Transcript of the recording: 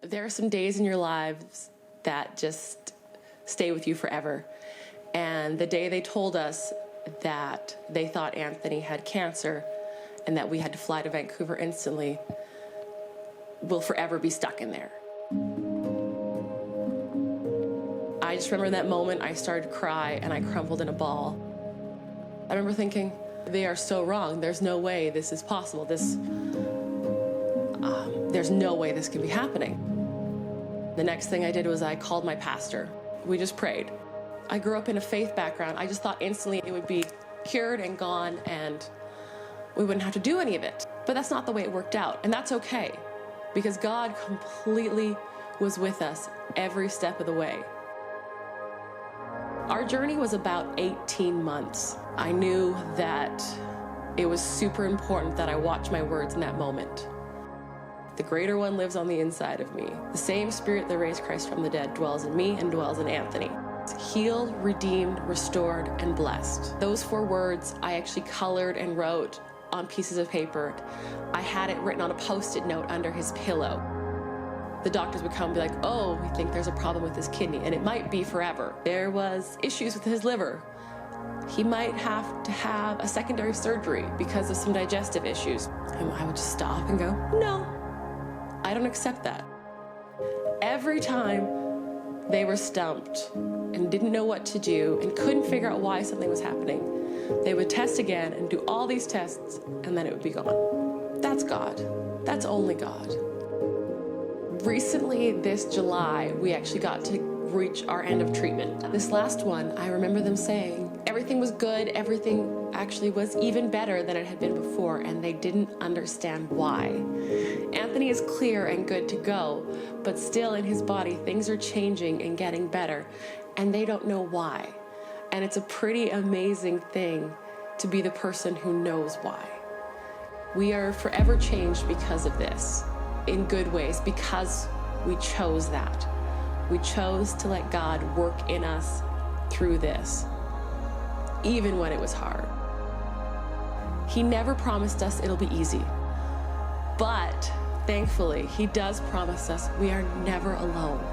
There are some days in your lives that just stay with you forever. And the day they told us that they thought Anthony had cancer and that we had to fly to Vancouver instantly will forever be stuck in there. I just remember that moment I started to cry and I crumpled in a ball. I remember thinking, they are so wrong. There's no way this is possible. There's no way this can be happening. The next thing I did was I called my pastor. We just prayed. I grew up in a faith background. I just thought instantly it would be cured and gone and we wouldn't have to do any of it. But that's not the way it worked out, and that's okay, because God completely was with us every step of the way. Our journey was about 18 months. I knew that it was super important that I watch my words in that moment. The greater one lives on the inside of me. The same spirit that raised Christ from the dead dwells in me and dwells in Anthony. Healed, redeemed, restored, and blessed. Those 4 words I actually colored and wrote on pieces of paper. I had it written on a Post-it note under his pillow. The doctors would come and be like, oh, we think there's a problem with his kidney, and it might be forever. There was issues with his liver. He might have to have a secondary surgery because of some digestive issues. And I would just stop and go, no, I don't accept that. Every time they were stumped and didn't know what to do and couldn't figure out why something was happening, they would test again and do all these tests, and then it would be gone. That's God. That's only God. Recently, this July, we actually got to reach our end of treatment. This last one, I remember them saying everything was good, everything actually was even better than it had been before, and they didn't understand why. Anthony is clear and good to go, but still in his body, things are changing and getting better, and they don't know why. And it's a pretty amazing thing to be the person who knows why. We are forever changed because of this, in good ways, because we chose that. We chose to let God work in us through this, even when it was hard. He never promised us it'll be easy, but thankfully, He does promise us we are never alone.